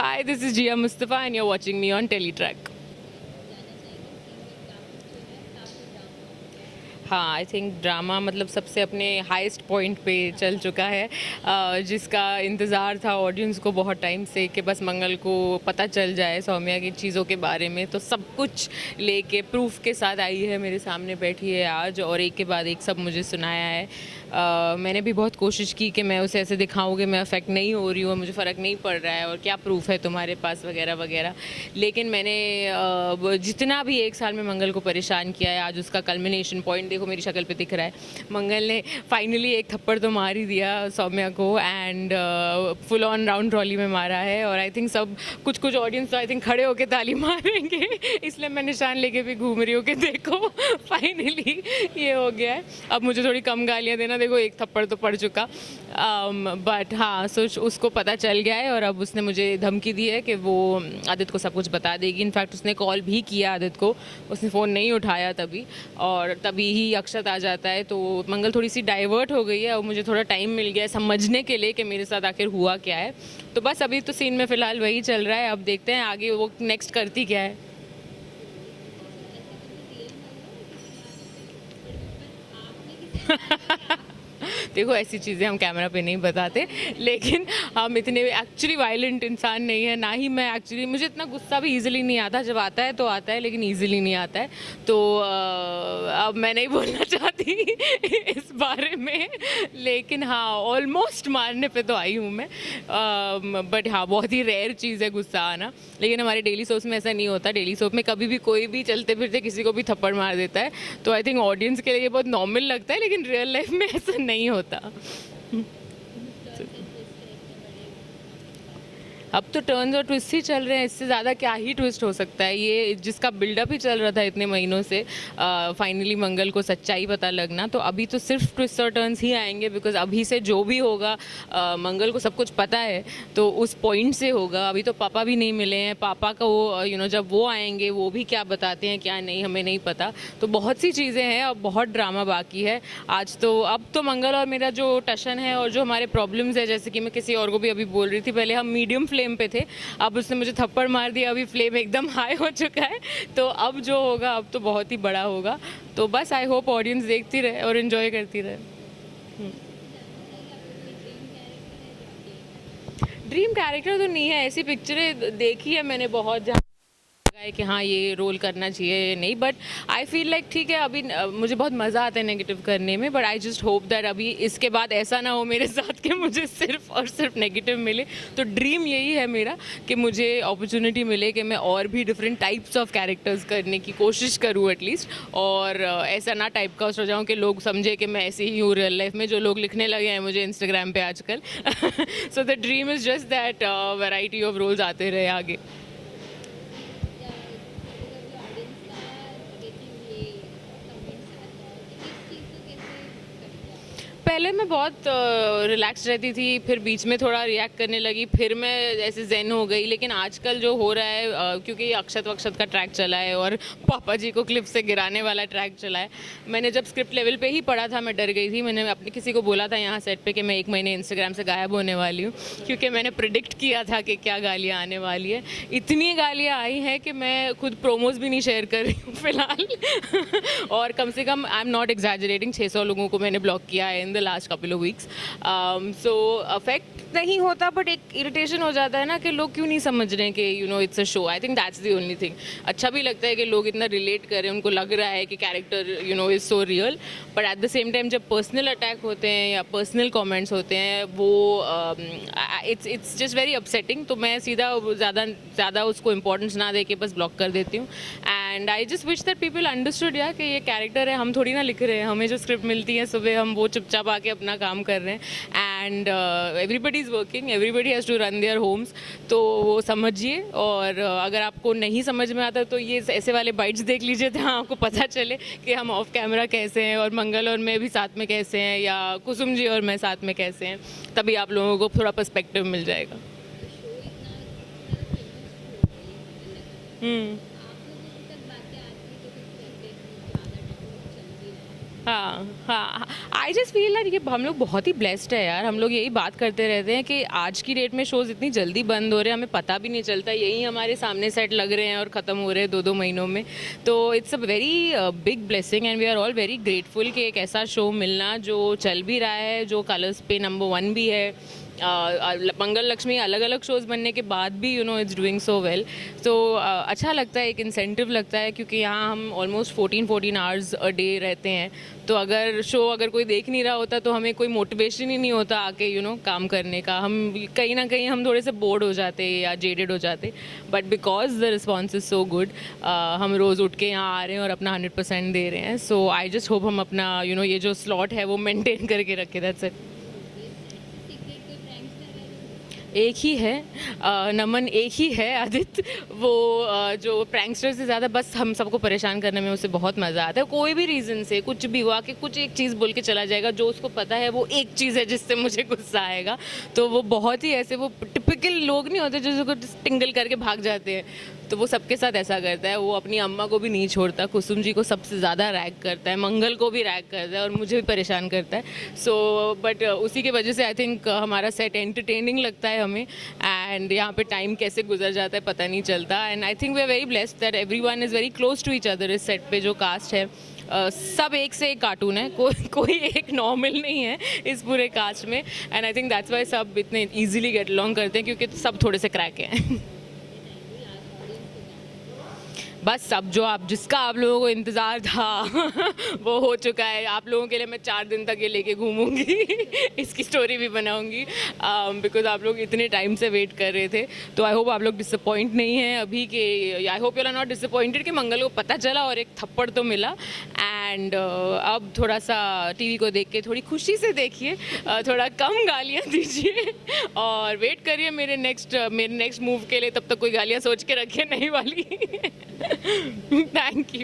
Hi, this is Jia Mustafa, and you're watching me on Teletrack. हाँ, I think drama मतलब सबसे अपने highest point पे चल चुका है, जिसका इंतज़ार था ऑडियंस को बहुत टाइम से कि बस मंगल को पता चल जाए सौम्या की चीज़ों के बारे में। तो सब कुछ लेके प्रूफ के साथ आई है, मेरे सामने बैठी है आज और एक के बाद एक सब मुझे सुनाया है। मैंने भी बहुत कोशिश की कि मैं उसे ऐसे दिखाऊँ कि मैं अफेक्ट नहीं हो रही हूँ, मुझे फ़र्क नहीं पड़ रहा है और क्या प्रूफ है तुम्हारे पास वगैरह वगैरह। लेकिन मैंने जितना भी एक साल में मंगल को परेशान किया है, आज उसका कल्मिनेशन पॉइंट देखो मेरी शक्ल पे दिख रहा है। मंगल ने फाइनली एक थप्पड़ तो मार ही दिया सौम्या को, and full on round trolley में मारा है। और आई थिंक सब कुछ कुछ ऑडियंस तो आई थिंक खड़े होकर ताली मारेंगे, इसलिए मैं निशान लेके भी घूम रही हूँ कि देखो फाइनली ये हो गया है। अब मुझे थोड़ी कम गालियाँ देना, देखो एक थप्पड़ तो पड़ चुका। बट हाँ, सो उसको पता चल गया है और अब उसने मुझे धमकी दी है कि वो आदित्य को सब कुछ बता देगी। इनफैक्ट उसने कॉल भी किया आदित्य को, उसने फ़ोन नहीं उठाया तभी, और तभी ही अक्षत आ जाता है। तो मंगल थोड़ी सी डाइवर्ट हो गई है और मुझे थोड़ा टाइम मिल गया है समझने के लिए कि मेरे साथ आखिर हुआ क्या है। तो बस अभी तो सीन में फ़िलहाल वही चल रहा है, अब देखते हैं आगे वो नेक्स्ट करती क्या है। देखो ऐसी चीज़ें हम कैमरा पे नहीं बताते, लेकिन हम इतने एक्चुअली वायलेंट इंसान नहीं है, ना ही मैं एक्चुअली, मुझे इतना गुस्सा भी इजीली नहीं आता, जब आता है तो आता है लेकिन इजीली नहीं आता है। तो अब मैं नहीं बोलना चाहती इस बारे में, लेकिन हाँ ऑलमोस्ट मारने पे तो आई हूँ मैं। बट हाँ, बहुत ही रेयर चीज़ है गुस्सा आना, लेकिन हमारे डेली सोप में ऐसा नहीं होता। डेली सोप में कभी भी कोई भी चलते फिरते किसी को भी थप्पड़ मार देता है, तो आई थिंक ऑडियंस के लिए ये बहुत नॉर्मल लगता है, लेकिन रियल लाइफ में ऐसा नहीं होता। अब तो टर्न्स और ट्विस्ट ही चल रहे हैं, इससे ज़्यादा क्या ही ट्विस्ट हो सकता है। ये जिसका बिल्डअप ही चल रहा था इतने महीनों से, फाइनली मंगल को सच्चाई पता लगना, तो अभी तो सिर्फ ट्विस्ट और टर्न्स ही आएंगे, बिकॉज अभी से जो भी होगा मंगल को सब कुछ पता है, तो उस पॉइंट से होगा। अभी तो पापा भी नहीं मिले हैं, पापा को जब वो आएंगे वो भी क्या बताते हैं क्या नहीं, हमें नहीं पता। तो बहुत सी चीज़ें हैं, अब बहुत ड्रामा बाकी है। आज तो अब तो मंगल और मेरा जो टशन है और जो हमारे प्रॉब्लम्स है, जैसे कि मैं किसी और को भी अभी बोल रही थी, पहले हम मीडियम फ्लेम पे थे, अब उसने मुझे थप्पड़ मार दिया, अभी फ्लेम एकदम हाई हो चुका है। तो अब जो होगा अब तो बहुत ही बड़ा होगा। तो बस आई होप ऑडियंस देखती रहे और एंजॉय करती रहे। ड्रीम कैरेक्टर तो नहीं है, ऐसी पिक्चरें देखी है मैंने बहुत, जहाँ है कि हाँ ये रोल करना चाहिए नहीं, बट आई फील लाइक ठीक है। अभी मुझे बहुत मज़ा आता है नेगेटिव करने में, but I just hope that अभी इसके बाद ऐसा ना हो मेरे साथ कि मुझे सिर्फ और सिर्फ नेगेटिव मिले। तो ड्रीम यही है मेरा कि मुझे अपॉर्चुनिटी मिले कि मैं और भी डिफरेंट टाइप्स ऑफ कैरेक्टर्स करने की कोशिश करूँ एटलीस्ट, और ऐसा ना टाइप कास्ट हो जाऊँ कि लोग समझे कि मैं ऐसी ही हूँ रियल लाइफ में, जो लोग लिखने लगे हैं मुझे इंस्टाग्राम पे आजकल। So the dream is just that variety of roles आते रहे आगे। पहले मैं बहुत रिलैक्स रहती थी, फिर बीच में थोड़ा रिएक्ट करने लगी, फिर मैं ऐसे ज़ेन हो गई। लेकिन आजकल जो हो रहा है, क्योंकि अक्षत वक्षत का ट्रैक चला है और पापा जी को क्लिप से गिराने वाला ट्रैक चला है, मैंने जब स्क्रिप्ट लेवल पे ही पढ़ा था मैं डर गई थी। मैंने अपने किसी को बोला था यहाँ सेट पे कि मैं 1 महीने इंस्टाग्राम से गायब होने वाली हूँ, क्योंकि मैंने प्रिडिक्ट किया था कि क्या गालियाँ आने वाली है। इतनी गालियाँ आई हैं कि मैं खुद प्रोमोज भी नहीं शेयर कर रही हूँ फिलहाल। और कम से कम आई एम नॉट एग्जैजरेटिंग, 600 लोगों को मैंने ब्लॉक किया है in the last couple of weeks. So affect नहीं होता, बट एक इरिटेशन हो जाता है ना कि लोग क्यों नहीं समझ रहे हैं कि it's a show. I think that's the only thing. अच्छा भी लगता है कि लोग इतना रिलेट करें, उनको लग रहा है कि character is so real. But at the same time जब पर्सनल अटैक होते हैं या पर्सनल कमेंट्स होते हैं, वो इट्स जस्ट वेरी अपसेटिंग। तो मैं सीधा ज़्यादा उसको इम्पोर्टेंस ना दे के बस ब्लॉक कर देती हूँ। And I just wish that people understood यार कि ये कैरेक्टर है, हम थोड़ी ना लिख रहे हैं। हमें जो स्क्रिप्ट मिलती है सुबह, हम वो चुपचाप आके अपना काम कर रहे हैं। And everybody is working, everybody has to run their homes. तो वो समझिए, और अगर आपको नहीं समझ में आता तो ये ऐसे वाले बाइट्स देख लीजिए, जहाँ आपको पता चले कि हम ऑफ कैमरा कैसे हैं, और मंगल और मैं भी साथ में कैसे हैं, या कुसुम जी और मैं साथ में कैसे हैं। तभी आप लोगों को थोड़ा पर्सपेक्टिव मिल जाएगा। हाँ, हाँ, आई जस्ट फील दैट ये हम लोग बहुत ही ब्लेस्ड है यार। हम लोग यही बात करते रहते हैं कि आज की डेट में शोज़ इतनी जल्दी बंद हो रहे हैं, हमें पता भी नहीं चलता, यही हमारे सामने सेट लग रहे हैं और ख़त्म हो रहे हैं 2-2 महीनों में। तो it's a very big blessing and we are all very grateful कि एक ऐसा शो मिलना जो चल भी रहा है, जो कलर्स पे नंबर 1 भी है। मंगल लक्ष्मी अलग अलग शोज़ बनने के बाद भी इट्स डूइंग सो वेल। तो अच्छा लगता है, एक इंसेंटिव लगता है, क्योंकि यहाँ हम ऑलमोस्ट 14 आवर्स अ डे रहते हैं। तो अगर कोई देख नहीं रहा होता तो हमें कोई मोटिवेशन ही नहीं होता आके काम करने का। हम कहीं ना कहीं हम थोड़े से बोर्ड हो जाते या जेडेड हो जाते, but because the response is so good हम रोज़ उठ के यहाँ आ रहे हैं और अपना 100% दे रहे हैं। सो आई जस्ट होप हम अपना ये जो स्लॉट है वो मेंटेन करके रखें। That's it. एक ही है, नमन एक ही है, आदित्य। वो जो प्रैंकस्टर से ज़्यादा बस हम सबको परेशान करने में उसे बहुत मज़ा आता है। कोई भी रीज़न से कुछ भी हुआ कि कुछ एक चीज़ बोल के चला जाएगा, जो उसको पता है वो एक चीज़ है जिससे मुझे गुस्सा आएगा। तो वो बहुत ही ऐसे वो टिपिकल लोग नहीं होते जो टिंगल करके भाग जाते हैं, तो वो सबके साथ ऐसा करता है। वो अपनी अम्मा को भी नहीं छोड़ता, कुसुम जी को सबसे ज़्यादा रैग करता है, मंगल को भी रैग करता है और मुझे भी परेशान करता है। सो बट उसी की वजह से आई थिंक हमारा सेट एंटरटेनिंग लगता है हमें, एंड यहाँ पे टाइम कैसे गुजर जाता है पता नहीं चलता। And I think we are very blessed that everyone is very close to each other. इस सेट पे जो कास्ट है सब एक से एक कार्टून है, कोई एक नॉर्मल नहीं है इस पूरे कास्ट में। And I think that's why सब इतने ईजिली गेट अलॉन्ग करते हैं, क्योंकि सब थोड़े से क्रैक हैं। बस सब जिसका आप लोगों को इंतज़ार था वो हो चुका है। आप लोगों के लिए मैं 4 दिन तक ये लेके घूमूंगी इसकी स्टोरी भी बनाऊंगी, बिकॉज आप लोग इतने टाइम से वेट कर रहे थे। तो आई होप आप लोग डिसअपॉइंट नहीं हैं अभी के। I hope you are not disappointed कि मंगल को पता चला और एक थप्पड़ तो मिला। एंड अब थोड़ा सा टीवी को देख के थोड़ी खुशी से देखिए, थोड़ा कम गालियाँ दीजिए और वेट करिए मेरे नेक्स्ट मूव के लिए। तब तक कोई गालियाँ सोच के रखिए नहीं वाली। Thank you.